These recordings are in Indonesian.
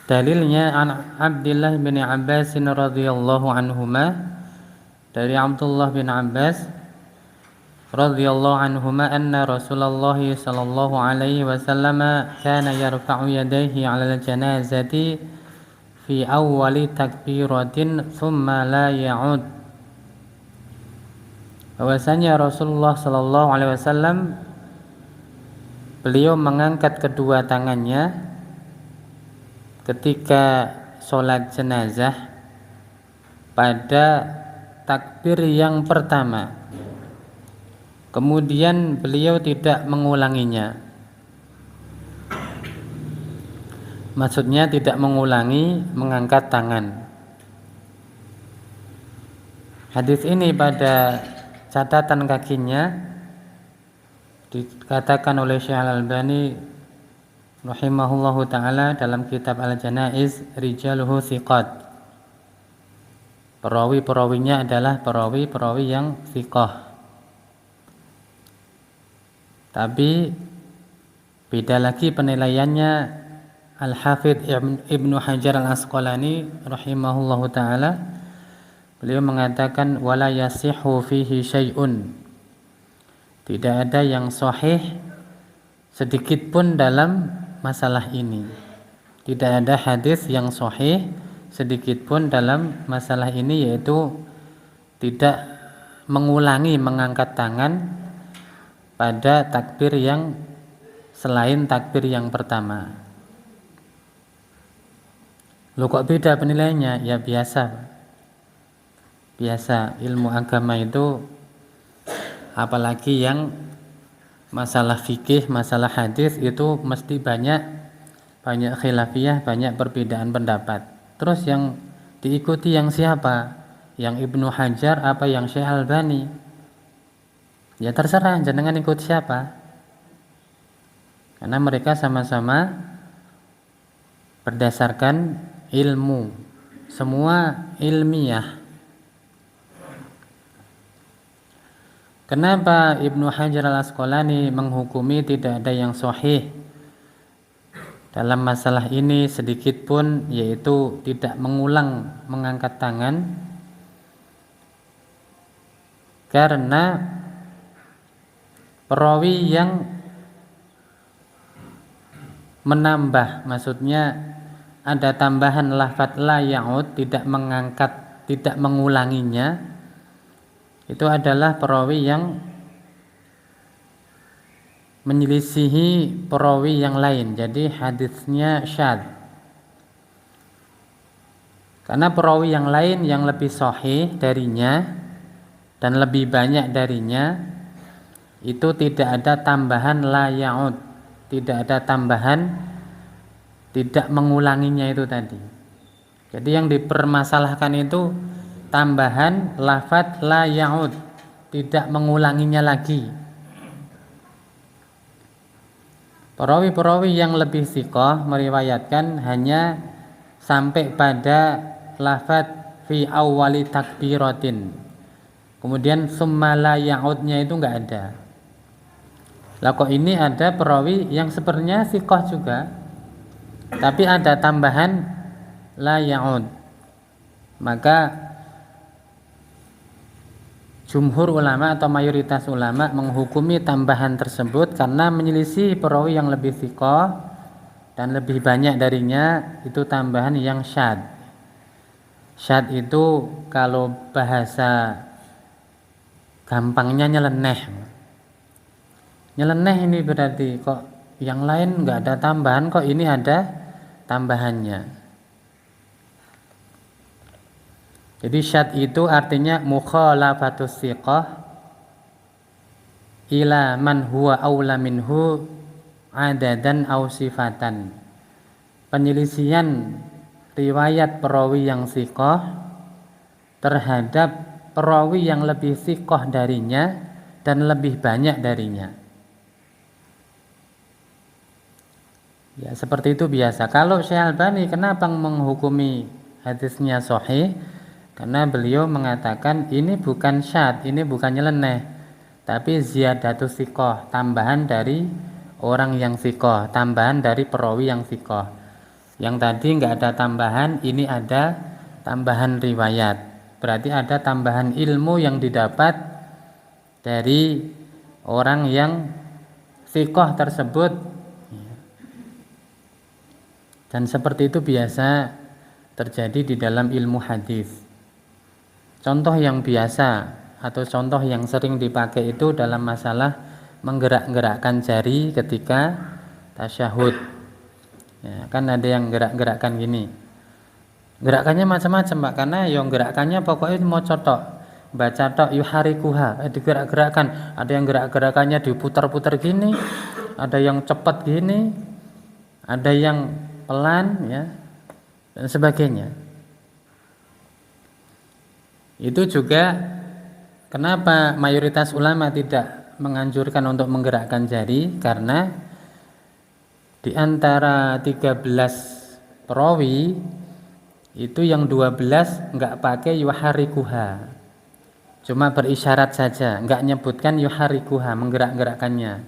Dalilnya an Abdullah bin Abbas radhiyallahu anhuma, dari Abdullah bin Abbas radhiyallahu anhuma, anna Rasulullah sallallahu alaihi wasallam kana yarfa'u yadayhi 'alal janazati fi awwali takbiratin thumma la ya'ud. Bahwasanya Rasulullah sallallahu alaihi wasallam beliau mengangkat kedua tangannya ketika sholat jenazah pada takbir yang pertama, kemudian beliau tidak mengulanginya. Maksudnya tidak mengulangi mengangkat tangan. Hadis ini pada catatan kakinya dikatakan oleh Syekh Al-Albani rahimahullahu ta'ala dalam kitab Al-Janaiz, rijaluhu thiqat. Perawi-perawinya adalah perawi-perawi yang thiqah. Tapi beda lagi penilaiannya Al-Hafidh Ibnu Hajar Al-Asqalani rahimahullahu ta'ala. Beliau mengatakan wala yasihhu fihi syai'un. Tidak ada yang sahih sedikit pun dalam masalah ini. Tidak ada hadis yang sahih sedikit pun dalam masalah ini, yaitu tidak mengulangi mengangkat tangan pada takbir yang selain takbir yang pertama. Loh, kok beda penilaiannya? Ya biasa. Biasa ilmu agama itu, apalagi yang masalah fikih, masalah hadis itu mesti banyak khilafiyah, banyak perbedaan pendapat. Terus yang diikuti yang siapa? Yang Ibnu Hajar apa yang Syekh Albani? Ya terserah, jenengan ikut siapa. Karena mereka sama-sama berdasarkan ilmu, semua ilmiah. Kenapa Ibnu Hajar Al-Asqalani menghukumi tidak ada yang sahih dalam masalah ini sedikit pun, yaitu tidak mengulang mengangkat tangan? Karena perawi yang menambah, maksudnya ada tambahan lafadz la ya'ud, tidak mengangkat, tidak mengulanginya, itu adalah perawi yang menyelisihi perawi yang lain. Jadi hadisnya syadz. Karena perawi yang lain yang lebih sahih darinya dan lebih banyak darinya, itu tidak ada tambahan la ya'ud, tidak ada tambahan tidak mengulanginya itu tadi. Jadi yang dipermasalahkan itu tambahan lafadz la ya'ud, tidak mengulanginya lagi. Perawi-perawi yang lebih thiqah meriwayatkan hanya sampai pada lafadz fi awwali takbiratin. Kemudian summa la ya'udnya itu enggak ada. Lah kok ini ada perawi yang sebenarnya thiqah juga, tapi ada tambahan la ya'ud. Maka jumhur ulama atau mayoritas ulama menghukumi tambahan tersebut karena menyelisih perawi yang lebih thiqah dan lebih banyak darinya, itu tambahan yang syadz. Syadz itu kalau bahasa gampangnya nyeleneh. Nyeleneh ini berarti kok yang lain enggak ada tambahan, kok ini ada tambahannya. Jadi syadz itu artinya mukhalafatus thiqah ila man huwa aula minhu adadan aw sifatan. Penyelisihan riwayat perawi yang thiqah terhadap perawi yang lebih thiqah darinya dan lebih banyak darinya. Ya seperti itu biasa. Kalau Syekh Albani kenapa menghukumi hadisnya sahih? Karena beliau mengatakan ini bukan syadz, ini bukan nyeleneh, tapi ziyadatus thiqah, tambahan dari orang yang thiqah, tambahan dari perawi yang thiqah. Yang tadi enggak ada tambahan, ini ada tambahan riwayat. Berarti ada tambahan ilmu yang didapat dari orang yang thiqah tersebut. Dan seperti itu biasa terjadi di dalam ilmu hadis. Contoh yang biasa atau contoh yang sering dipakai itu dalam masalah menggerak-gerakkan jari ketika tasyahud. Ya, kan ada yang gerak-gerakkan gini. Gerakannya macam-macam, Pak, karena yang gerakannya pokoknya mau cotok, baca tok yuharikuha, digerak-gerakkan. Ada yang gerak-gerakannya diputar-putar gini, ada yang cepat gini, ada yang pelan, ya, dan sebagainya. Itu juga kenapa mayoritas ulama tidak menganjurkan untuk menggerakkan jari, karena di antara 13 perawi itu yang 12 enggak pakai yuharikuha, cuma berisyarat saja, enggak nyebutkan yuharikuha, menggerak-gerakkannya.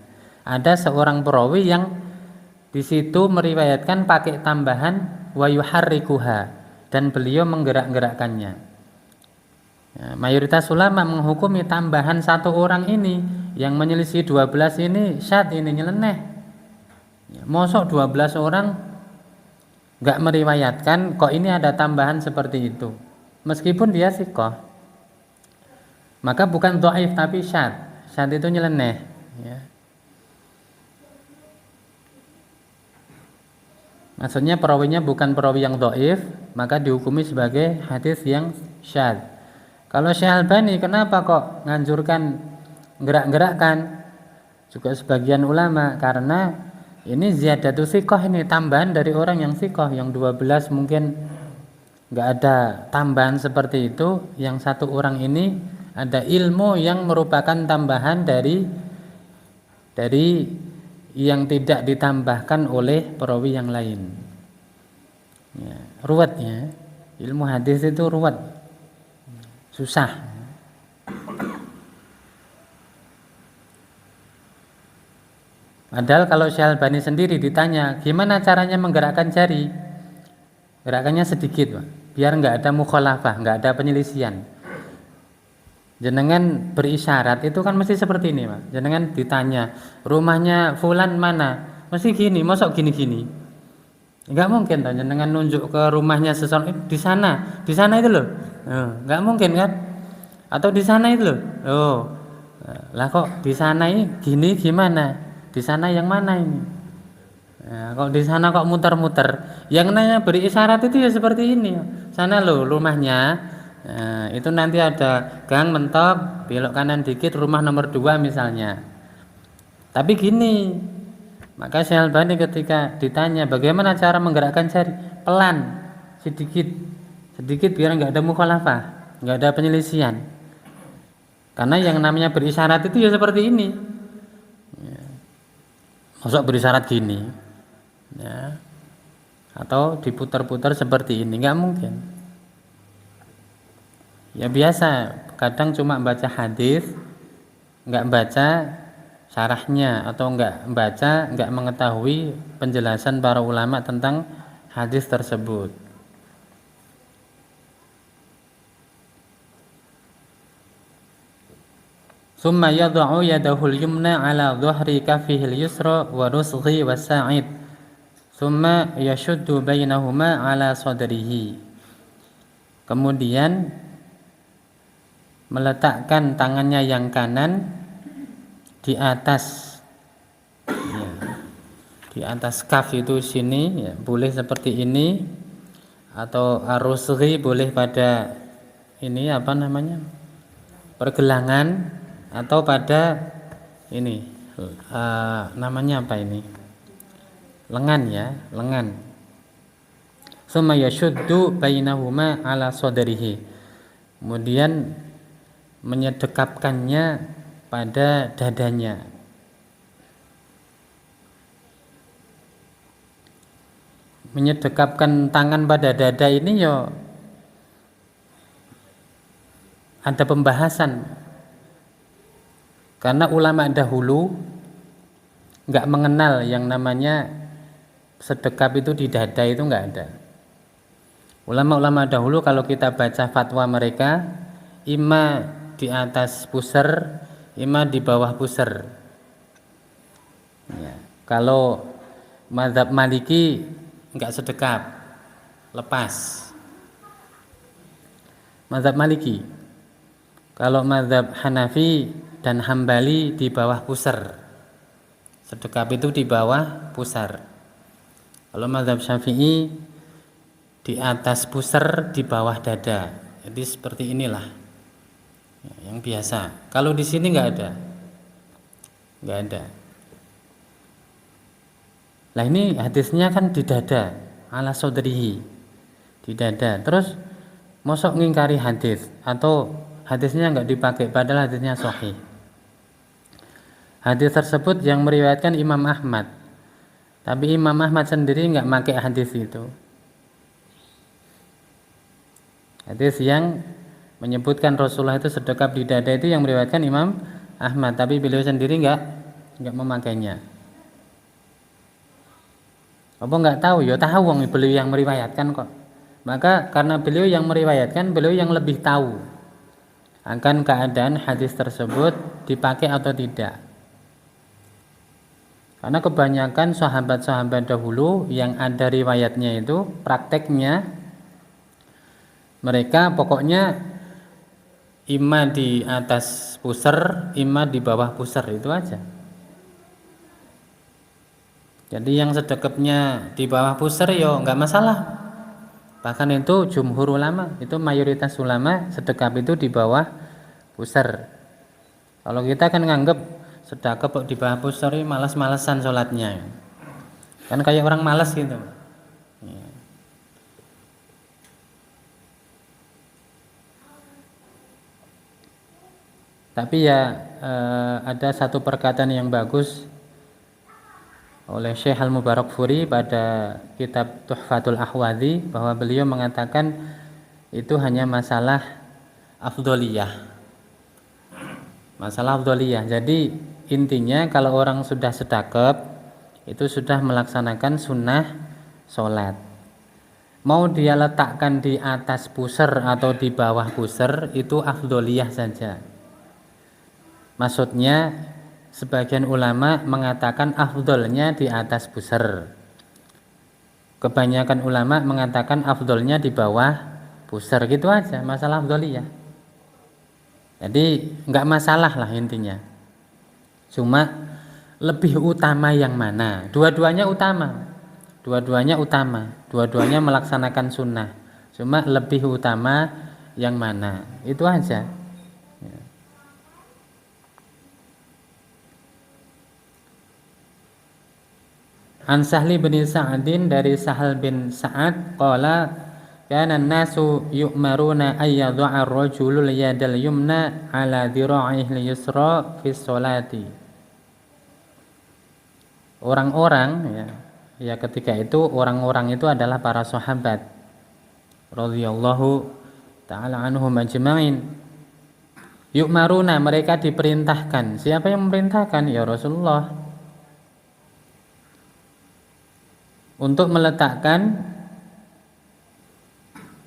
Ada seorang perawi yang di situ meriwayatkan pakai tambahan wa yuharikuha, dan beliau menggerak-gerakkannya. Ya, mayoritas ulama menghukumi tambahan satu orang ini yang menyelisih 12 ini syad, ini nyeleneh. Ya, mosok 12 orang enggak meriwayatkan kok ini ada tambahan seperti itu, meskipun dia thiqah. Maka bukan dhaif tapi syad. Syad itu nyeleneh, ya. Maksudnya perawinya bukan perawi yang dhaif, maka dihukumi sebagai hadis yang syad. Kalau Syekh Albani kenapa kok nganjurkan gerak-gerakkan? Juga sebagian ulama, karena ini ziyadatu thiqah, ini tambahan dari orang yang thiqah. Yang 12 mungkin enggak ada tambahan seperti itu. Yang satu orang ini ada ilmu yang merupakan tambahan dari yang tidak ditambahkan oleh perawi yang lain. Ya, ruwet ya. Ilmu hadis itu ruwet. Susah. Padahal kalau Syekh Albani sendiri ditanya gimana caranya menggerakkan jari, gerakannya sedikit, Pak, biar enggak ada mukhalafah, enggak ada penyelisihan. Jenengan berisyarat itu kan mesti seperti ini, Pak. Jenengan ditanya rumahnya fulan mana, mesti gini, mosok gini-gini. Enggak mungkin toh jenengan nunjuk ke rumahnya seseorang, di sana itu loh. Enggak mungkin kan? Atau di sana itu loh. Oh. Lah kok di sana ini gini gimana? Di sana yang mana ini? Nah, kok di sana kok muter-muter? Yang nanya beri isyarat itu ya seperti ini. Sana loh rumahnya. Nah, itu nanti ada gang mentok, belok kanan dikit, rumah nomor 2 misalnya. Tapi gini, maka Syekh Albani ketika ditanya bagaimana cara menggerakkan jari, pelan, sedikit biar enggak ada mukhalafah, enggak ada penyelisihan. Karena yang namanya berisyarat itu ya seperti ini. Ya. Masuk berisyarat gini, ya. Atau diputar-putar seperti ini, enggak mungkin. Ya biasa, kadang cuma baca hadis, enggak baca syarahnya, atau enggak mengetahui penjelasan para ulama tentang hadis tersebut. Summa yad'u yadahul yumna ala dhahri kaffihil yusra wa rusghi wasa'id. Summa yashuddu bainahuma ala sadrihi. Kemudian meletakkan tangannya yang kanan di atas, ya, di atas kaf itu sini, ya, boleh seperti ini, atau rusghi boleh pada ini apa namanya, pergelangan, atau pada ini namanya apa ini, lengan, ya, lengan. Summa yashuddu bainahuma ala sadrihi. Kemudian menyedekapkannya pada dadanya. Menyedekapkan tangan pada dada ini ya ada pembahasan. Karena ulama dahulu nggak mengenal yang namanya sedekap itu di dada, itu nggak ada. Ulama-ulama dahulu kalau kita baca fatwa mereka, ima di atas pusar, ima di bawah pusar. Ya. Kalau mazhab Maliki nggak sedekap, lepas. Mazhab Maliki. Kalau mazhab Hanafi dan Hambali di bawah pusar. Sedekap itu di bawah pusar. Kalau mazhab Syafi'i di atas pusar, di bawah dada. Jadi seperti inilah yang biasa. Kalau di sini nggak ada. Nggak ada. Lah ini hadisnya kan di dada, ala sodrihi, di dada. Terus mosok ngingkari hadis atau hadisnya nggak dipakai padahal hadisnya sahih. Hadis tersebut yang meriwayatkan Imam Ahmad, tapi Imam Ahmad sendiri nggak pakai hadis itu. Hadis yang menyebutkan Rasulullah itu sedekap di dada itu yang meriwayatkan Imam Ahmad, tapi beliau sendiri nggak memakainya. Apa nggak tahu? Ya tahu wong beliau yang meriwayatkan kok. Maka karena beliau yang meriwayatkan, beliau yang lebih tahu akan keadaan hadis tersebut dipakai atau tidak. Karena kebanyakan sahabat-sahabat dahulu yang ada riwayatnya itu prakteknya mereka pokoknya ima di atas pusar, ima di bawah pusar, itu aja. Jadi yang sedekapnya di bawah pusar yo nggak masalah. Bahkan itu jumhur ulama, itu mayoritas ulama sedekap itu di bawah pusar. Kalau kita kan nganggep sedekap di bawah pusar ini malas-malasan sholatnya. Kan kayak orang malas gitu. Ya. Tapi ya ada satu perkataan yang bagus oleh Syekh Al-Mubarakfuri pada kitab Tuhfatul Ahwadhi, bahwa beliau mengatakan itu hanya masalah afdholiyah. Masalah afdholiyah. Jadi intinya kalau orang sudah sedekap itu sudah melaksanakan sunnah sholat. Mau dia letakkan di atas pusar atau di bawah pusar itu afdholiyah saja. Maksudnya sebagian ulama mengatakan afdolnya di atas pusar. Kebanyakan ulama mengatakan afdolnya di bawah pusar, gitu aja masalah afdoliyah. Jadi nggak masalah lah intinya. Cuma lebih utama yang mana? Dua-duanya utama. Dua-duanya melaksanakan sunnah. Cuma lebih utama yang mana? Itu aja. An Sahli bin Sa'adin, dari Sahal bin Sa'ad, qala kana an-nasu yu'maruna ay yadha'a ar-rajulu yadal yumna ala dhira'ihi al-yusra fi sholati. Orang-orang ya ketika itu orang-orang itu adalah para sahabat radhiyallahu ta'ala anhum ajma'in. Yu'maruna, mereka diperintahkan. Siapa yang memerintahkan? Ya Rasulullah. Untuk meletakkan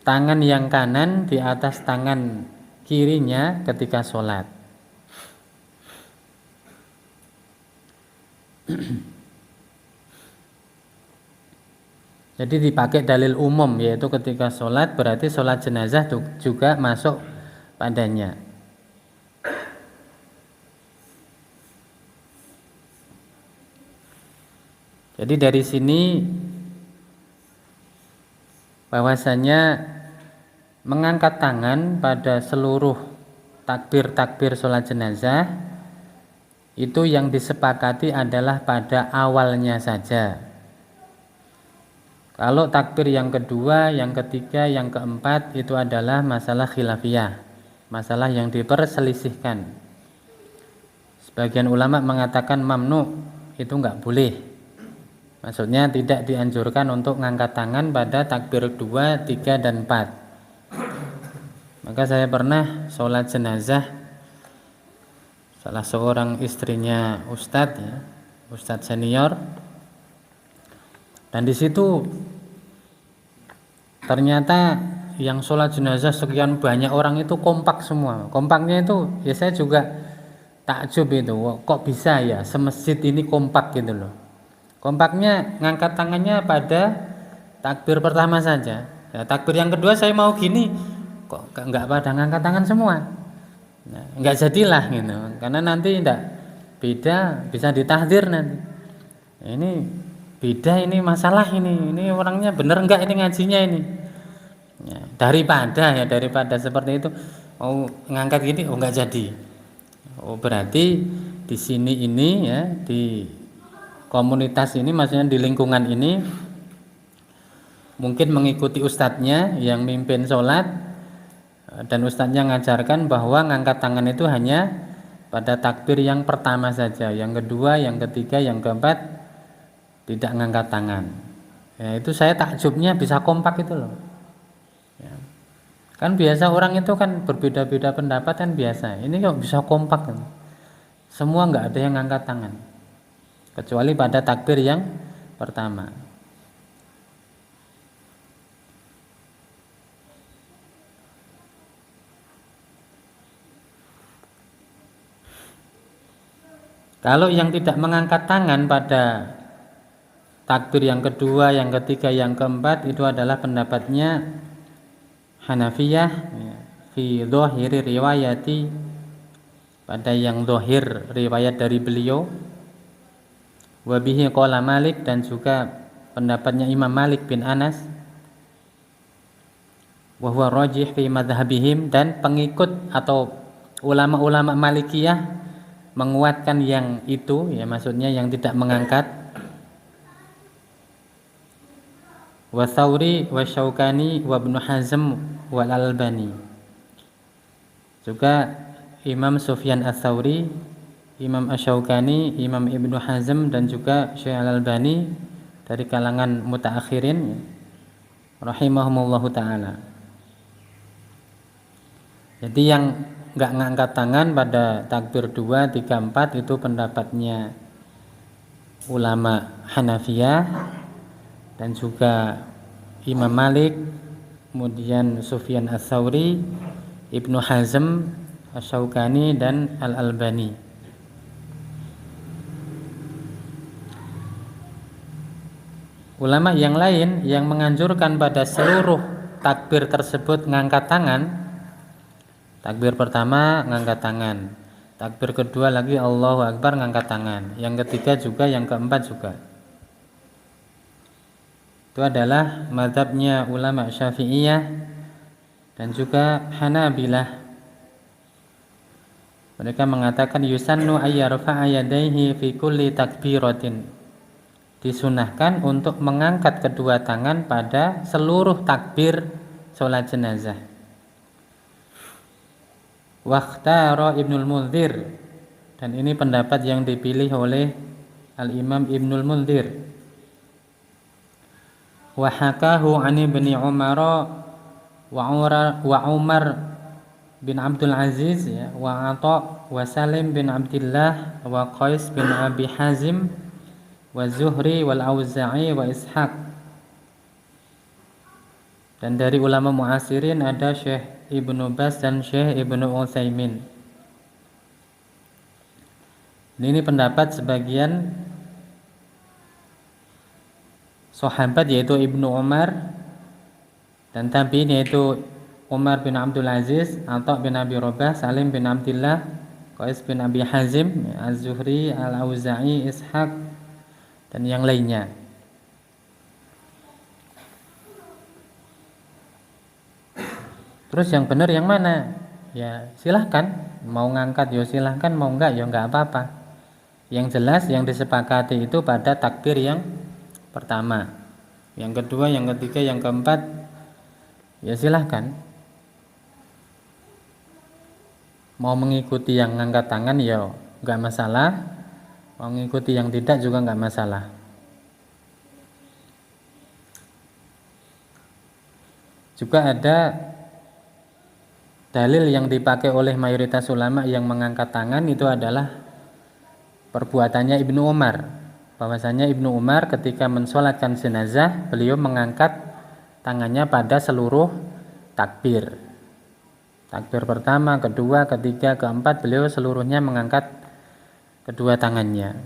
tangan yang kanan di atas tangan kirinya ketika sholat. Jadi dipakai dalil umum, yaitu ketika sholat berarti sholat jenazah juga masuk padanya. Jadi dari sini bahwasanya mengangkat tangan pada seluruh takbir-takbir sholat jenazah itu yang disepakati adalah pada awalnya saja. Kalau takbir yang kedua, yang ketiga, yang keempat itu adalah masalah khilafiyah, masalah yang diperselisihkan. Sebagian ulama mengatakan mamnu, itu enggak boleh. Maksudnya tidak dianjurkan untuk ngangkat tangan pada takbir 2, 3, dan 4. Maka saya pernah sholat jenazah salah seorang istrinya ustadz ya, ustadz senior. Dan di situ ternyata yang sholat jenazah sekian banyak orang itu kompak semua. Kompaknya itu ya saya juga takjub itu, kok bisa ya semasjid ini kompak gitu loh. Kompaknya ngangkat tangannya pada takbir pertama saja. Ya, takbir yang kedua saya mau gini, kok nggak pada ngangkat tangan semua. Nah, nggak jadilah gitu, karena nanti tidak beda bisa ditahdir nanti. Ini beda, ini masalah ini orangnya bener nggak ini ngajinya ini. Ya, daripada seperti itu mau ngangkat gini, oh nggak jadi. Oh berarti di sini ini ya di komunitas ini maksudnya di lingkungan ini mungkin mengikuti ustadznya yang mimpin sholat dan ustadznya ngajarkan bahwa ngangkat tangan itu hanya pada takbir yang pertama saja, yang kedua, yang ketiga, yang keempat tidak ngangkat tangan. Ya, itu saya takjubnya bisa kompak itu loh. Ya. Kan biasa orang itu kan berbeda-beda pendapat kan biasa. Ini kok bisa kompak kan? Semua nggak ada yang ngangkat tangan kecuali pada takbir yang pertama. Kalau yang tidak mengangkat tangan pada takbir yang kedua, yang ketiga, yang keempat itu adalah pendapatnya Hanafiyah fi dhahiri riwayati, pada yang dhahir riwayat dari beliau. Wa bihi qala Malik, dan juga pendapatnya Imam Malik bin Anas. Wa huwa rajih fi madhhabihim, dan pengikut atau ulama-ulama Malikiyah menguatkan yang itu ya, maksudnya yang tidak mengangkat. Wa Tsauri wa Syaukani wa Ibnu Hazm wal Albani, juga Imam Sufyan Ats-Tsauri, Imam Asy-Syaukani, Imam Ibnu Hazm, dan juga Syekh Al-Albani dari kalangan mutaakhirin rahimahumullahu taala. Jadi yang nggak ngangkat tangan pada takbir 2, 3, 4 itu pendapatnya ulama Hanafiyah dan juga Imam Malik, kemudian Sufyan Ats-Tsauri, Ibnu Hazm, Asy-Syaukani, dan Al-Albani. Ulama yang lain yang menganjurkan pada seluruh takbir tersebut ngangkat tangan. Takbir pertama ngangkat tangan, takbir kedua lagi Allahu Akbar ngangkat tangan, yang ketiga juga, yang keempat juga. Itu adalah mazhabnya ulama Syafi'iyah dan juga Hanabilah. Mereka mengatakan yusannu ayyarfa'a yadayhi fi kulli takbiratin, disunahkan untuk mengangkat kedua tangan pada seluruh takbir sholat jenazah. Wakhtara Ibnul Munzir, dan ini pendapat yang dipilih oleh Al-Imam Ibnul Munzir. Wa hakahu an Ibni Umar wa Umar bin Abdul Aziz ya, wa Atha wa Salim bin Abdullah wa Qais bin Abi Hazim wa Zuhri wal Auza'i wa Ishaq. Dan dari ulama muasirin ada Syekh Ibnu Baz dan Syekh Ibnu Utsaimin. Ini pendapat sebagian sahabat yaitu Ibnu Umar dan tabi'in yaitu Umar bin Abdul Aziz, Atha bin Abi Rabah, Salim bin Abdullah, Qais bin Abi Hazim, Az-Zuhri, Al-Auza'i, Ishaq, dan yang lainnya. Terus yang benar yang mana? Ya silahkan, mau ngangkat ya silahkan, mau enggak ya enggak apa-apa. Yang jelas yang disepakati itu pada takbir yang pertama, yang kedua, yang ketiga, yang keempat, ya silahkan. Mau mengikuti yang ngangkat tangan ya enggak masalah, mau mengikuti yang tidak juga enggak masalah. Juga ada dalil yang dipakai oleh mayoritas ulama yang mengangkat tangan itu adalah perbuatannya Ibnu Umar. Bahwasanya Ibnu Umar ketika mensolatkan jenazah, beliau mengangkat tangannya pada seluruh takbir. Takbir pertama, kedua, ketiga, keempat, beliau seluruhnya mengangkat kedua tangannya.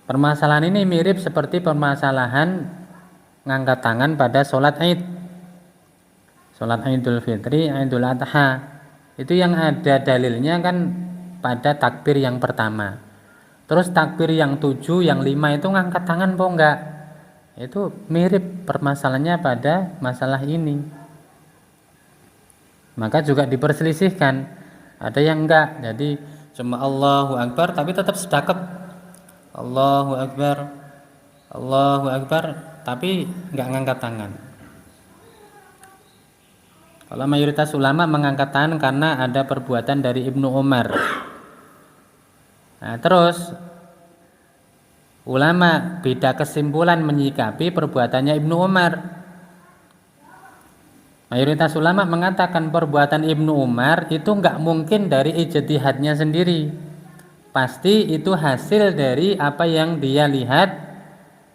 Permasalahan ini mirip seperti permasalahan ngangkat tangan pada sholat Id. Sholat Idul Fitri, Idul Adha. Itu yang ada dalilnya kan pada takbir yang pertama. Terus takbir yang 7, yang 5 itu ngangkat tangan po enggak? Itu mirip permasalahannya pada masalah ini. Maka juga diperselisihkan. Ada yang enggak, jadi cuma Allahu Akbar tapi tetap sedekap. Allahu Akbar, Allahu Akbar, tapi enggak ngangkat tangan. Kalau mayoritas ulama mengangkat tangan karena ada perbuatan dari Ibnu Umar. Nah, terus ulama beda kesimpulan menyikapi perbuatannya Ibnu Umar. Mayoritas ulama mengatakan perbuatan Ibnu Umar itu enggak mungkin dari ijtihadnya sendiri. Pasti itu hasil dari apa yang dia lihat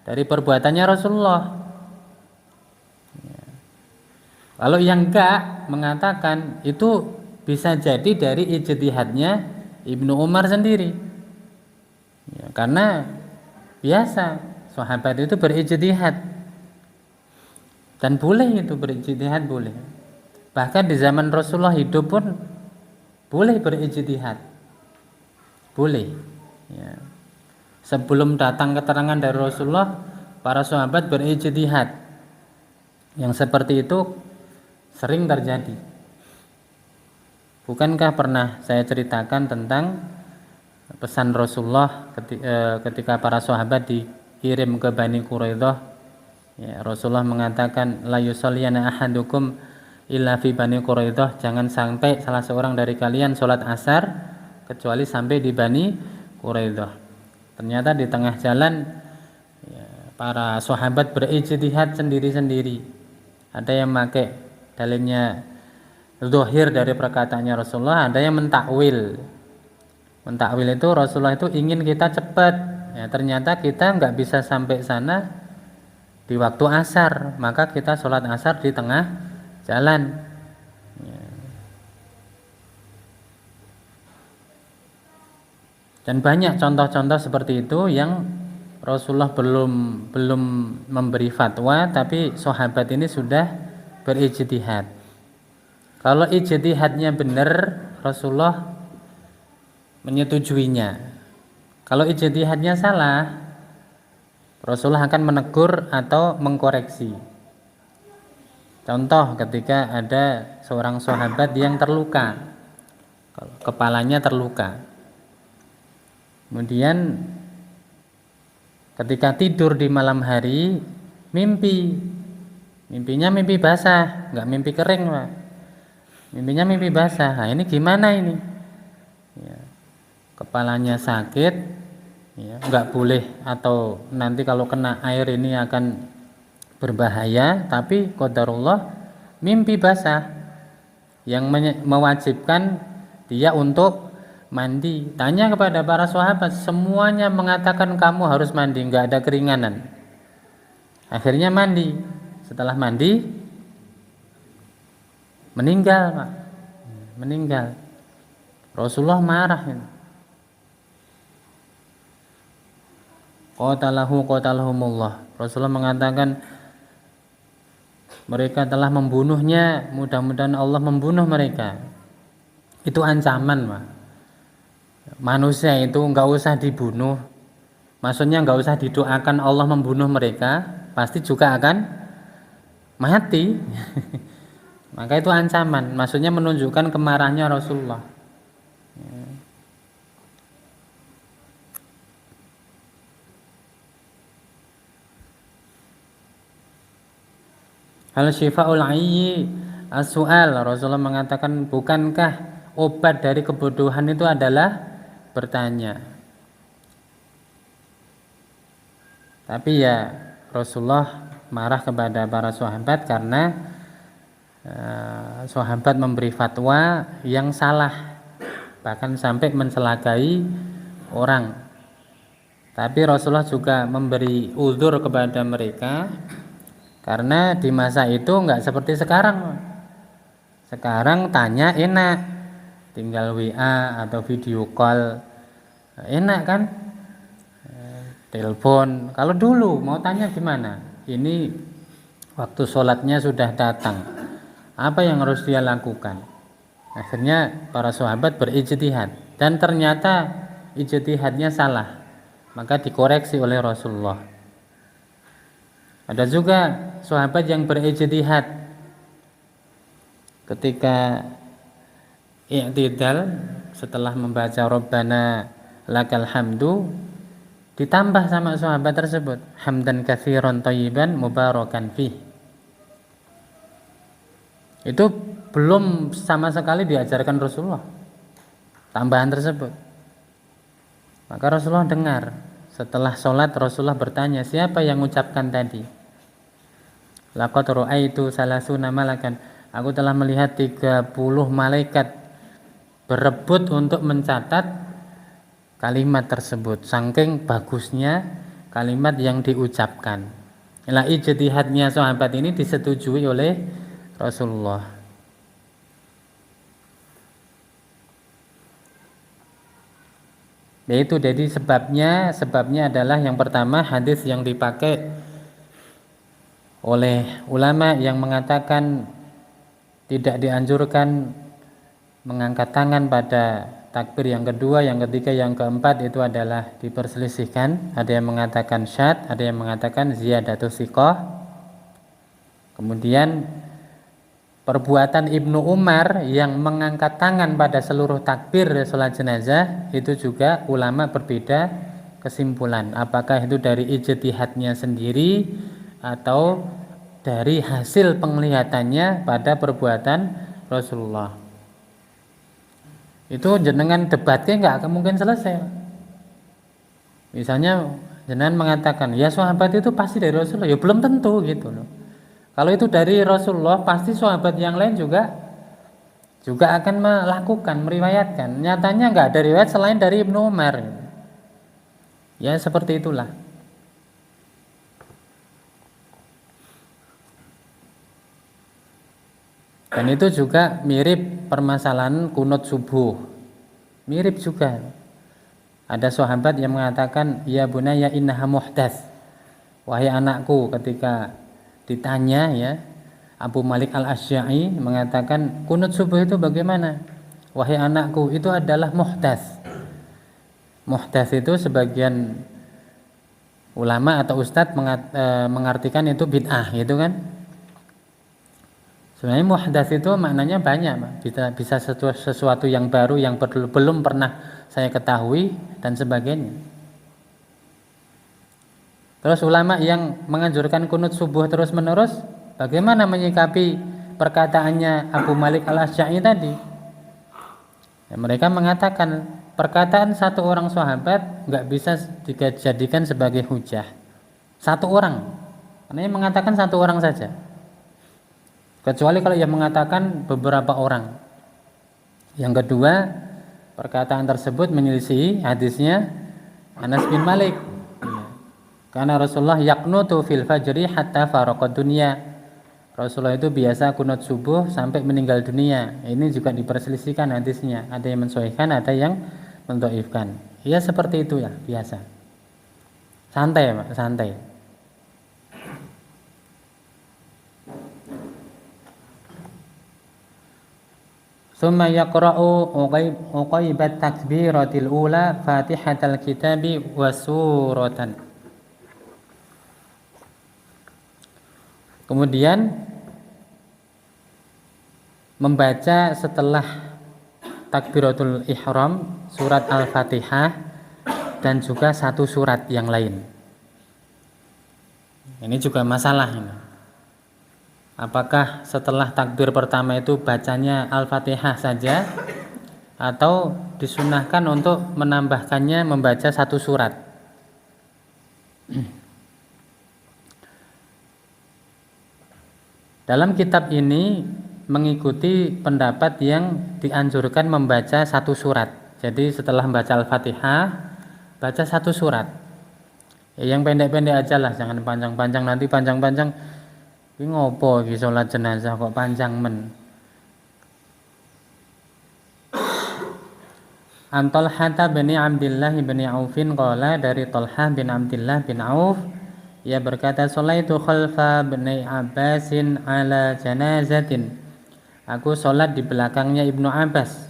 dari perbuatannya Rasulullah. Kalau yang enggak mengatakan itu bisa jadi dari ijtihadnya Ibnu Umar sendiri. Ya, karena biasa sahabat itu berijtihad. Dan boleh itu berijtihad boleh. Bahkan di zaman Rasulullah hidup pun boleh berijtihad. Boleh. Ya. Sebelum datang keterangan dari Rasulullah, para sahabat berijtihad. Yang seperti itu sering terjadi. Bukankah pernah saya ceritakan tentang pesan Rasulullah ketika para sahabat dikirim ke Bani Quraidah, ya, Rasulullah mengatakan la yusalliyana ahadukum illa fi Bani Quraidah, jangan sampai salah seorang dari kalian sholat asar kecuali sampai di Bani Quraidah. Ternyata di tengah jalan ya, para sahabat berijtihad sendiri-sendiri. Ada yang pakai dalilnya zahir dari perkataannya Rasulullah, ada yang mentakwil. Mentakwil itu Rasulullah itu ingin kita cepat. Ya, ternyata kita nggak bisa sampai sana di waktu asar, maka kita sholat asar di tengah jalan. Ya. Dan banyak contoh-contoh seperti itu yang Rasulullah belum memberi fatwa, tapi sahabat ini sudah berijtihad. Kalau ijtihadnya benar, Rasulullah menyetujuinya. Kalau ijtihadnya salah, Rasulullah akan menegur atau mengkoreksi. Contoh ketika ada seorang sahabat yang terluka, kepalanya terluka. Kemudian ketika tidur di malam hari, mimpinya mimpi basah, nggak mimpi kering, Pak. Mimpinya mimpi basah. Nah, ini gimana ini? Ya, kepalanya sakit, ya, nggak boleh, atau nanti kalau kena air ini akan berbahaya. Tapi qadarullah mimpi basah yang mewajibkan dia untuk mandi. Tanya kepada para sahabat, semuanya mengatakan kamu harus mandi, nggak ada keringanan. Akhirnya mandi. Setelah mandi meninggal, Pak. Meninggal. Rasulullah marah. Qatalahumullah. Rasulullah mengatakan mereka telah membunuhnya, mudah-mudahan Allah membunuh mereka. Itu ancaman, Pak. Manusia itu enggak usah dibunuh. Maksudnya enggak usah didoakan Allah membunuh mereka, pasti juga akan mati. Maka itu ancaman, maksudnya menunjukkan kemarahannya Rasulullah. Hal syifa'ul ayyi as-su'al. Rasulullah mengatakan, bukankah obat dari kebodohan itu adalah bertanya. Tapi ya Rasulullah marah kepada para sahabat karena sahabat memberi fatwa yang salah, bahkan sampai mencelakai orang. Tapi Rasulullah juga memberi uzur kepada mereka, karena di masa itu enggak seperti sekarang. Sekarang tanya enak, tinggal WA atau video call, enak kan, telepon. Kalau dulu mau tanya gimana, ini waktu sholatnya sudah datang, apa yang harus dia lakukan? Akhirnya para sahabat berijtihad, dan ternyata ijtihadnya salah, maka dikoreksi oleh Rasulullah. Ada juga sahabat yang berijtihad ketika i'tidal setelah membaca Rabbana lakal hamdu, ditambah sama sahabat tersebut hamdan katsiran thayyiban mubarakan fih. Itu belum sama sekali diajarkan Rasulullah tambahan tersebut. Maka Rasulullah dengar. Setelah sholat Rasulullah bertanya, siapa yang mengucapkan tadi? Laqad ra'aitu salasuna malakan. Aku telah melihat 30 malaikat berebut untuk mencatat kalimat tersebut. Saking bagusnya kalimat yang diucapkan. Lah ijtihadnya sahabat ini disetujui oleh Rasulullah. Yaitu jadi sebabnya adalah yang pertama hadis yang dipakai oleh ulama yang mengatakan tidak dianjurkan mengangkat tangan pada takbir yang kedua, yang ketiga, yang keempat itu adalah diperselisihkan. Ada yang mengatakan syad, ada yang mengatakan ziyadatus siqah. Kemudian perbuatan Ibnu Umar yang mengangkat tangan pada seluruh takbir sholat jenazah itu juga ulama berbeda kesimpulan. Apakah itu dari ijtihadnya sendiri atau dari hasil penglihatannya pada perbuatan Rasulullah. Itu jenengan debatnya nggak akan mungkin selesai. Misalnya jenengan mengatakan ya sahabat itu pasti dari Rasulullah, ya belum tentu gitu loh. Kalau itu dari Rasulullah, pasti sahabat yang lain juga akan melakukan, meriwayatkan. Nyatanya nggak ada riwayat selain dari Ibnu Umar. Ya seperti itulah. Dan itu juga mirip permasalahan kunut subuh. Mirip juga. Ada sahabat yang mengatakan, ya bunayya innaha muhdats. Wahai anakku, ketika ditanya ya, Abu Malik Al-Asy'ari mengatakan kunut subuh itu bagaimana? Wahai anakku, itu adalah muhdats. Muhdats itu sebagian ulama atau ustadz mengartikan itu bid'ah, gitu kan? Sebenarnya muhdats itu maknanya banyak, bisa sesuatu yang baru yang belum pernah saya ketahui dan sebagainya. Terus ulama yang menganjurkan kunut subuh terus-menerus, bagaimana menyikapi perkataannya Abu Malik Al-Asy'ari tadi? Ya, mereka mengatakan perkataan satu orang sahabat nggak bisa dijadikan sebagai hujah. Satu orang, karena yang mengatakan satu orang saja. Kecuali kalau yang mengatakan beberapa orang. Yang kedua, perkataan tersebut menyelisihi hadisnya Anas bin Malik. Karena Rasulullah yaqnutu fil fajri hatta faraqad dunya. Rasulullah itu biasa kunut subuh sampai meninggal dunia. Ini juga diperselisihkan hadisnya. Ada yang mensahihkan, ada yang mendhaifkan. Ya seperti itu ya, biasa. Santai, Pak, santai. Summa yaqra'u uqaybat takbiratil ula Fatihatal kitabi wa suratan. Kemudian membaca setelah takbiratul ihram surat Al-Fatihah dan juga satu surat yang lain. Ini juga masalah ini. Apakah setelah takbir pertama itu bacanya Al-Fatihah saja atau disunahkan untuk menambahkannya membaca satu surat? Dalam kitab ini mengikuti pendapat yang dianjurkan membaca satu surat. Jadi setelah membaca Al-Fatihah, baca satu surat. Ya, yang pendek-pendek aja lah, jangan panjang-panjang. Nanti panjang-panjang, ini ngopo iki sholat jenazah kok panjang men. An Talhah bin Abdillah bin Aufin qala, dari Talhah bin Abdillah bin Auf, ia berkata, sholaitu khalfa bin Abbasin ala janazatin. Aku sholat di belakangnya Ibnu Abbas,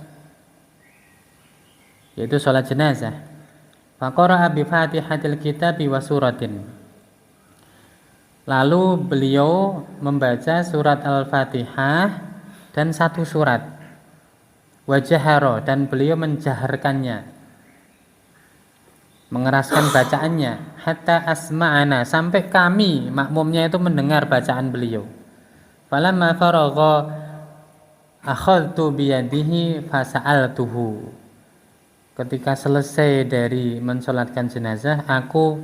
yaitu sholat jenazah. Faqara'a bi Fatihatil Kitabi wa suratin. Lalu beliau membaca surat Al-Fatihah dan satu surat. Wajaharo, dan beliau menjaharkannya, mengeraskan bacaannya. Hatta asma'ana, sampai kami makmumnya itu mendengar bacaan beliau. Falamma faragha akhadtu biyadihi fasa'altuhu. Ketika selesai dari mensolatkan jenazah, aku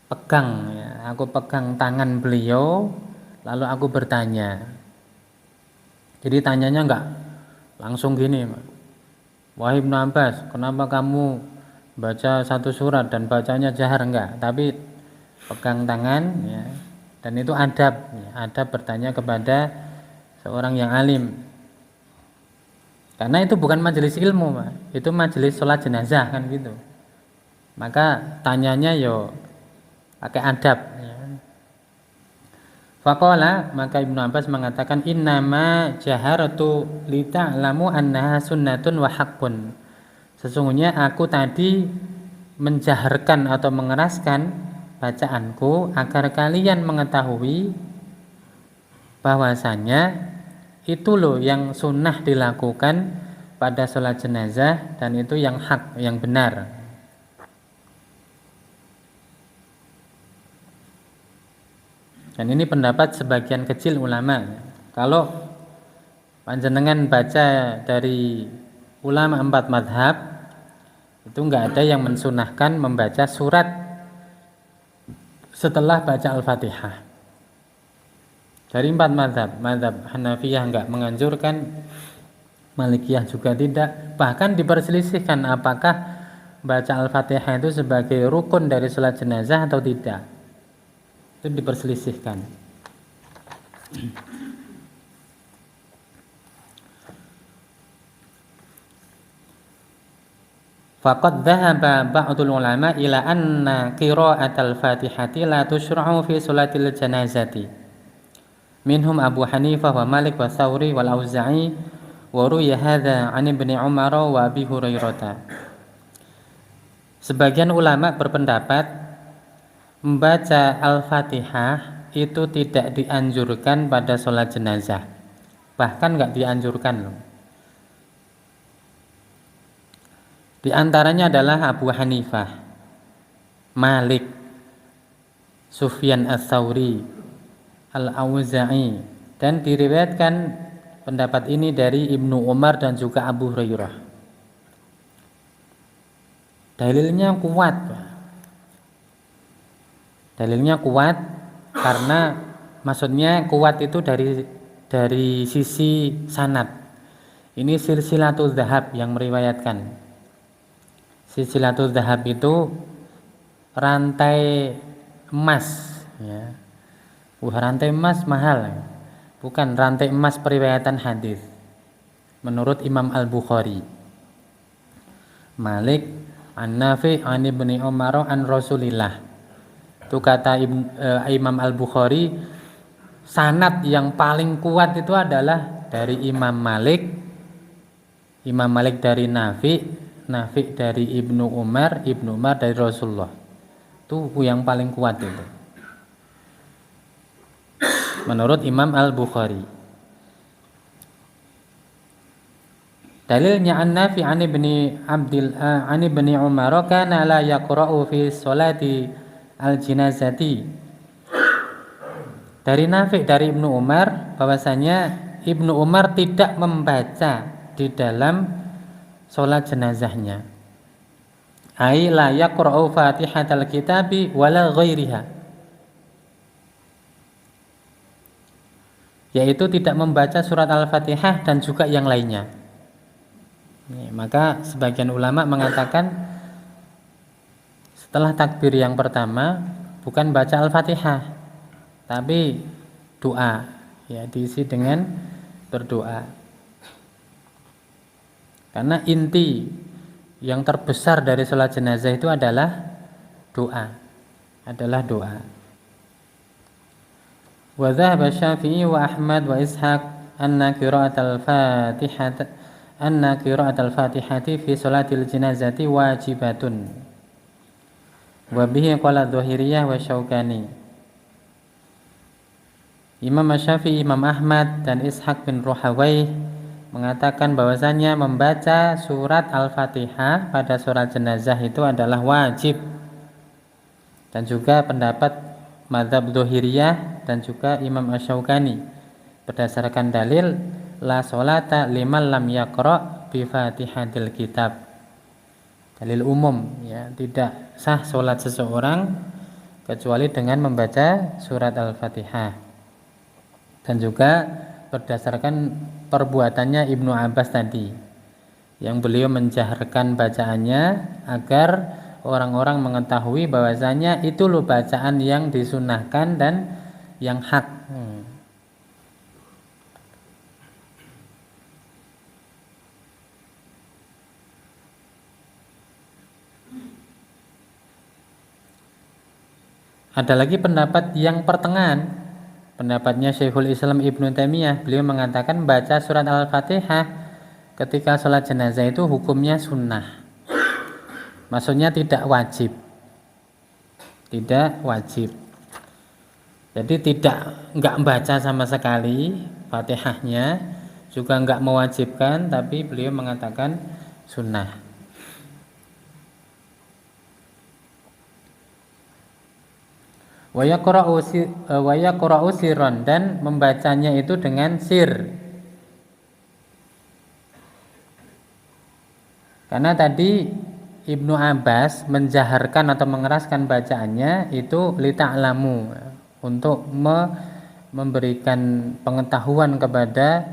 pegang tangan beliau, lalu aku bertanya. Jadi tanyanya enggak langsung gini, wahai Ibnu Abbas, kenapa kamu baca satu surat dan bacanya jahar? Enggak, tapi pegang tangan, ya. Dan itu adab, ya. Adab bertanya kepada seorang yang alim, karena itu bukan majelis ilmu, itu majelis sholat jenazah kan gitu. Maka tanyanya yo pakai adab, ya. Faqala, maka Ibnu Abbas mengatakan, innama jaharatu lita'lamu annaha sunnatun wa haqqun. Sesungguhnya aku tadi menjaharkan atau mengeraskan bacaanku agar kalian mengetahui bahwasanya itu loh yang sunnah dilakukan pada sholat jenazah, dan itu yang hak, yang benar. Dan ini pendapat sebagian kecil ulama. Kalau panjenengan baca dari ulama 4 madhab, itu enggak ada yang mensunahkan membaca surat setelah baca Al-Fatihah. Dari 4 madhab, madhab Hanafiyah enggak menganjurkan, Malikiyah juga tidak. Bahkan diperselisihkan apakah baca Al-Fatihah itu sebagai rukun dari sholat jenazah atau tidak. Itu diperselisihkan. Faqad dhahaba ba'dul ulama ila anna qira'atal Fatihati la tushra'u fi sholatil janazati. Minhum Abu Hanifah wa Malik wa Thawri wal Auza'i wa ruya hadza 'an Ibnu Umar wa Abi Hurairah. Sebagian ulama berpendapat membaca Al-Fatihah itu tidak dianjurkan pada sholat jenazah, bahkan nggak dianjurkan loh. Di antaranya adalah Abu Hanifah, Malik, Sufyan ats-Tsauri, Al-Auza'i, dan diriwayatkan pendapat ini dari Ibnu Umar dan juga Abu Hurairah. Dalilnya kuat, dalilnya kuat karena maksudnya kuat itu dari sisi sanad. Ini silsilatul dzahab yang meriwayatkan. Silsilatul dzahab itu rantai emas, ya. Rantai emas mahal, bukan rantai emas periwayatan hadis. Menurut Imam Al-Bukhari, Malik an-Nafi' an Ibni Umar an Rasulillah. Itu kata Imam Al-Bukhari, sanad yang paling kuat itu adalah dari Imam Malik dari Nafi dari Ibnu Umar dari Rasulullah. Itu yang paling kuat itu, menurut Imam Al-Bukhari. Dalilnya an-Nafi an Ibni Umar kana la yaqra'u fi sholati al-jinazati. Dari Nafi dari Ibnu Umar bahwasanya Ibnu Umar tidak membaca di dalam sholat jenazahnya. Ai la yaqra'u Fatihatal Kitabi wala ghairiha. yaitu tidak membaca surat Al-Fatihah dan juga yang lainnya. Maka sebagian ulama mengatakan setelah takbir yang pertama bukan baca Al-Fatihah, tapi doa, ya, diisi dengan berdoa. Karena inti yang terbesar dari sholat jenazah itu adalah doa, Wa dhahaba Syafi'i wa Ahmad wa Ishaq anna qira'atal Fatihati fi sholatil janazati wajibatun. Wa bihi qala Dzahiriyah wa Syaukani. Imam Syafi'i, Imam Ahmad dan Ishaq bin Ruhawayh mengatakan bahwasanya membaca surat Al-Fatihah pada sholat jenazah itu adalah wajib. Dan juga pendapat mazhab Dzahiriyah dan juga Imam Asy-Syaukani berdasarkan dalil la sholata liman lam yaqra bi Fatihatil kitab. Dalil umum, ya, tidak sah sholat seseorang kecuali dengan membaca surat Al-Fatihah. Dan juga berdasarkan perbuatannya Ibnu Abbas tadi, yang beliau menjaharkan bacaannya agar orang-orang mengetahui bahwasanya itu loh bacaan yang disunahkan dan yang hak. Ada lagi pendapat yang pertengahan, pendapatnya Syekhul Islam Ibnu Taimiyah. Beliau mengatakan baca surat Al-Fatihah ketika sholat jenazah itu hukumnya sunnah. Maksudnya tidak wajib. Jadi enggak baca sama sekali Fatihahnya, juga enggak mewajibkan, tapi beliau mengatakan sunnah. Wa yaqra'u sirran, dan membacanya itu dengan sir. Karena tadi Ibnu Abbas menjaharkan atau mengeraskan bacaannya itu lita'lamu, untuk memberikan pengetahuan kepada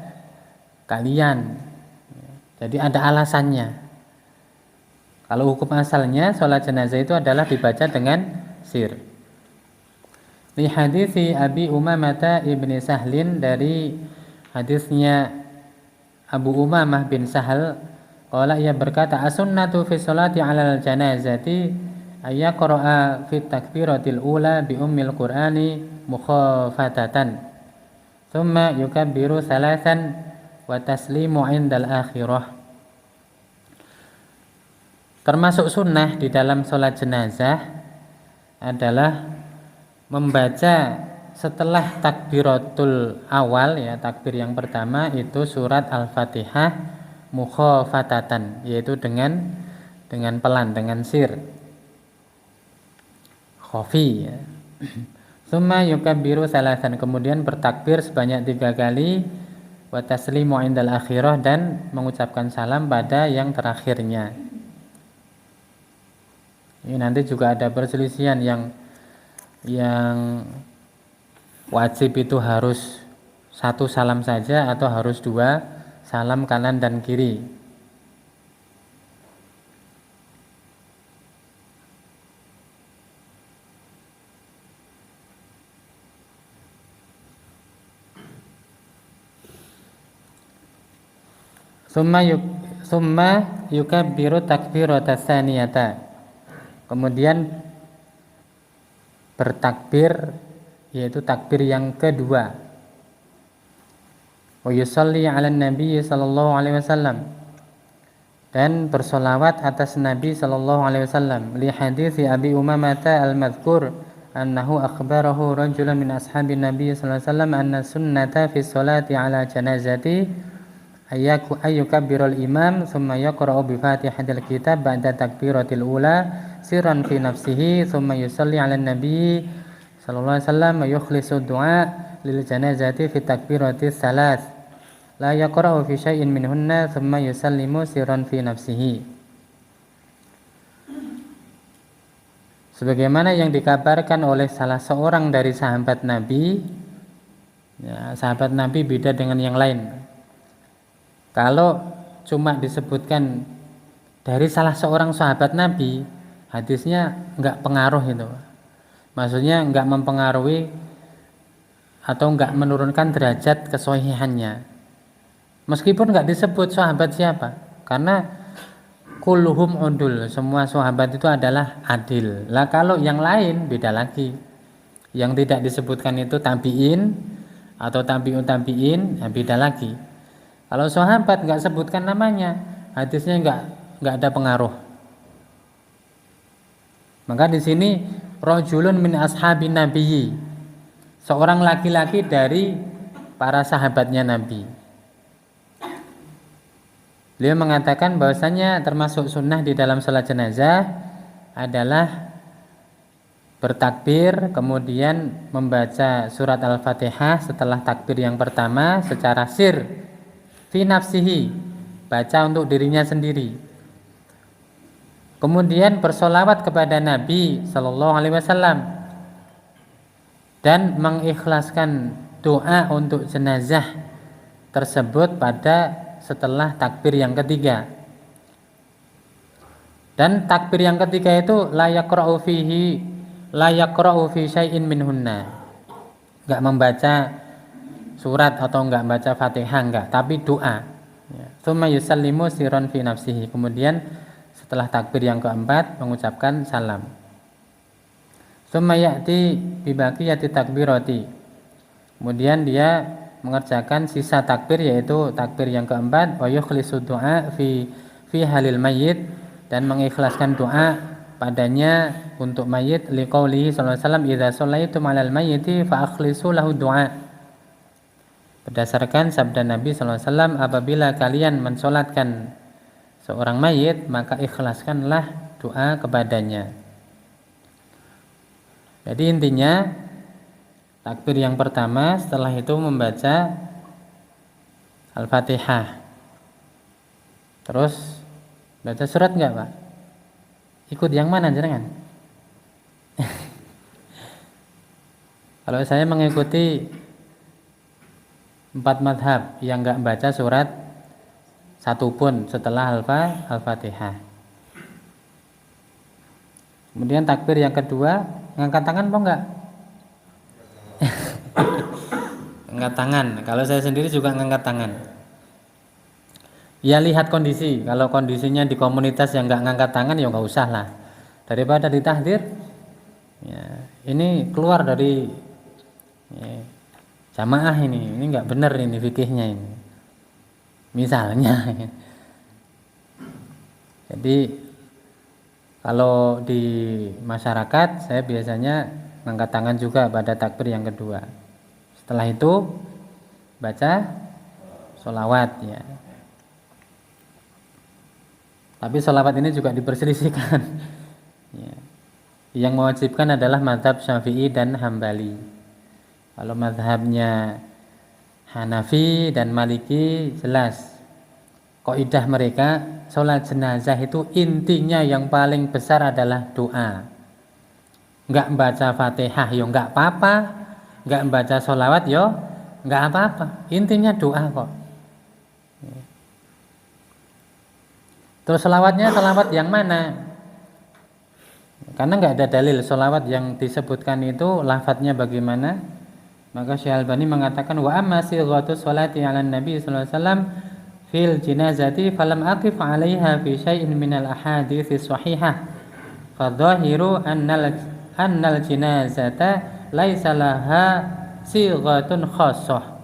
kalian. Jadi ada alasannya. Kalau hukum asalnya sholat jenazah itu adalah dibaca dengan sir. Li hadisi Abi Umamah ibni Sahlin, dari hadisnya Abu Umamah bin Sahal, qala, ia berkata, as-sunnatu fi sholati 'alal janazati ayyaqra'a fi takbiratil ula bi ummil qur'ani mukhafatatan thumma yukabbiru thalathan wa taslimu 'indal akhirah. Termasuk sunnah di dalam sholat jenazah adalah membaca setelah takbiratul awal, ya, takbir yang pertama itu surat Al-Fatihah mukhafatatan, yaitu dengan pelan, dengan sir, khafi, ya. Tsumma yukabbiru thalathan, kemudian bertakbir sebanyak 3 kali, wa taslimu 'indal akhirah, dan mengucapkan salam pada yang terakhirnya. Ini nanti juga ada perselisihan yang wajib itu harus 1 salam saja atau harus 2 salam kanan dan kiri. Summa yukabbiru takbirata tsaniyata, kemudian bertakbir, yaitu takbir yang kedua. Wa yusalli 'alan nabi sallallahu alaihi wasallam, dan bersolawat atas Nabi sallallahu alaihi wasallam. Li hadits Abi Umamah al-madhkur annahu akhbarahu rajulun min ashabin nabi sallallahu alaihi wasallam anna sunnata fi sholati 'ala janazati ayyukabbirul imam thumma yaqra'u bi fatihatil kitab ba'da takbiratil ula sirran fi nafsihi thumma yusalli 'alan nabi sallallahu alaihi wasallam wa yukhlisu du'a lil janazati fi takbiratis salas la yaqra'u fi syai'in minhunna thumma yusallimu sirran fi nafsihi. Sebagaimana yang dikabarkan oleh salah seorang dari sahabat Nabi, Ya, sahabat Nabi beda dengan yang lain. Kalau cuma disebutkan dari salah seorang sahabat Nabi, hadisnya enggak pengaruh itu. Maksudnya enggak mempengaruhi atau enggak menurunkan derajat kesohihannya. Meskipun enggak disebut sahabat siapa, karena kulluhum udul, semua sahabat itu adalah adil. Lah kalau yang lain beda lagi. Yang tidak disebutkan itu tabi'in atau tabi'un tabi'in, ya beda lagi. Kalau sahabat enggak sebutkan namanya, hadisnya enggak ada pengaruh. Maka di sini rajulun min ashabin nabiyyi, seorang laki-laki dari para sahabatnya Nabi. Beliau mengatakan bahwasanya termasuk sunnah di dalam salat jenazah adalah bertakbir, kemudian membaca surat Al-Fatihah setelah takbir yang pertama secara sir fi nafsihi, baca untuk dirinya sendiri. Kemudian bersolawat kepada Nabi Sallallahu Alaihi Wasallam dan mengikhlaskan doa untuk jenazah tersebut pada setelah takbir yang ketiga. Dan takbir yang ketiga itu la yaqra'u fi syai'in minhunna. Enggak membaca surat atau enggak baca Fatihah, enggak, tapi doa. Tsumma yusallimu sirran fi nafsihi. Kemudian setelah takbir yang keempat mengucapkan salam. Tsumma ya'ti bi baqiyati takbirati. Kemudian dia mengerjakan sisa takbir, yaitu takbir yang keempat, wa yukhlisu du'a fi halil mayyit, dan mengikhlaskan doa padanya untuk mayit, liqaulihi sallallahu alaihi wasallam idza shallaitum 'alal mayyiti fa akhlisu lahu du'a. Berdasarkan sabda Nabi sallallahu alaihi wasallam, apabila kalian mensolatkan seorang mayit, maka ikhlaskanlah doa kepadanya. Jadi intinya takbir yang pertama, setelah itu membaca Al-Fatihah. Terus baca surat enggak, Pak? Ikut yang mana jenengan? Kalau saya mengikuti 4 madhab yang enggak baca surat satupun setelah Al-Fatihah. Kemudian takbir yang kedua, ngangkat tangan apa enggak? Ngangkat tangan. Kalau saya sendiri juga ngangkat tangan. Ya lihat kondisi. Kalau kondisinya di komunitas yang enggak ngangkat tangan, ya enggak usah lah. Daripada ditahdir, ya, ini keluar dari jamaah ini enggak benar ini fikihnya ini. Misalnya. Jadi kalau di masyarakat saya biasanya ngangkat tangan juga pada takbir yang kedua. Setelah itu baca sholawat, ya. Tapi sholawat ini juga diperselisihkan. Ya. Yang mewajibkan adalah mazhab Syafi'i dan Hambali. Kalau mazhabnya Hanafi dan Maliki jelas kaidah mereka, sholat jenazah itu intinya yang paling besar adalah doa. Enggak baca Fatihah ya enggak apa-apa, enggak baca sholawat ya enggak apa-apa, intinya doa kok. Terus sholawatnya sholawat yang mana? Karena enggak ada dalil sholawat yang disebutkan itu lafadznya bagaimana. Maka Syekh Albani mengatakan wa amma sighatu sholati 'alan nabi sallallahu alaihi wasallam fil jinazati falam aqif 'alaiha fi syai'in minal ahadits shahihah fa dhahiru annal jinazata laisa laha sighatun khassah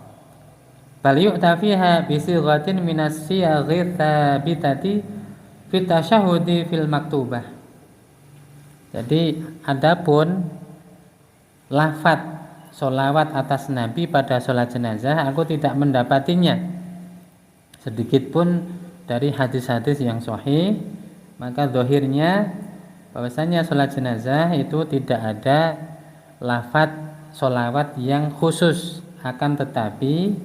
bal yu'ta fiha bi sighatin minas siyaghi tsabitati fit tasyahhudi fil maktubah. Jadi adapun lafadz sholawat atas Nabi pada sholat jenazah, aku tidak mendapatinya sedikit pun dari hadis-hadis yang sahih. Maka zahirnya bahwasanya sholat jenazah itu tidak ada lafadz sholawat yang khusus, akan tetapi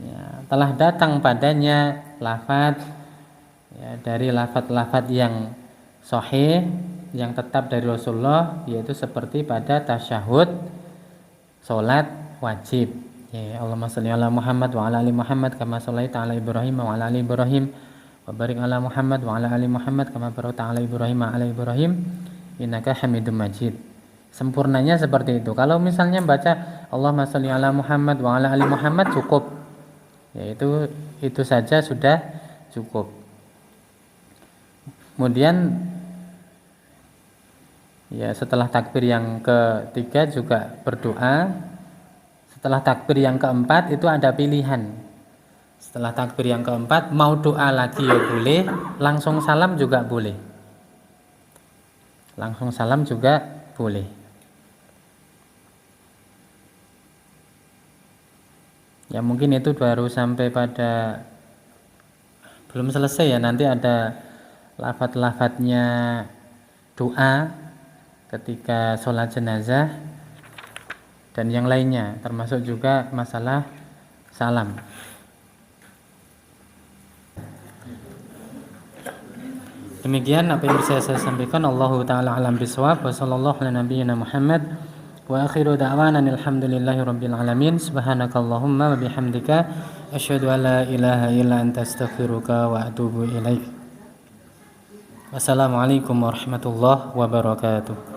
ya, telah datang padanya lafadz ya, dari lafadz-lafadz yang sahih yang tetap dari Rasulullah, yaitu seperti pada tasyahud sholat wajib, Ya, Allahumma shalli ala Muhammad wa ala ali Muhammad kama shallaita ala Ibrahim wa ala ali Ibrahim wa barik ala Muhammad wa ala ali Muhammad kama barakta ala Ibrahim wa ala Ibrahim innaka Hamidum Majid. Sempurnanya seperti itu. Kalau misalnya baca Allahumma shalli ala Muhammad wa ala ali Muhammad cukup. Ya, itu saja sudah cukup. Kemudian ya setelah takbir yang ketiga juga berdoa. Setelah takbir yang keempat itu ada pilihan. Setelah takbir yang keempat mau doa lagi ya boleh, langsung salam juga boleh. Langsung salam juga boleh. Ya mungkin itu baru sampai pada belum selesai ya, nanti ada lafadz-lafadznya doa ketika sholat jenazah dan yang lainnya, termasuk juga masalah salam. Demikian apa yang bisa saya sampaikan. Allahu ta'ala alam bisawab. Wa sallallahu ala nabiyyina Muhammad. Wa akhiru da'wana alhamdulillahi rabbil alamin. Subhanakallahumma wa bihamdika asyhadu an la ilaha illa anta astaghfiruka wa atubu ilaik. Wassalamualaikum warahmatullahi wabarakatuh.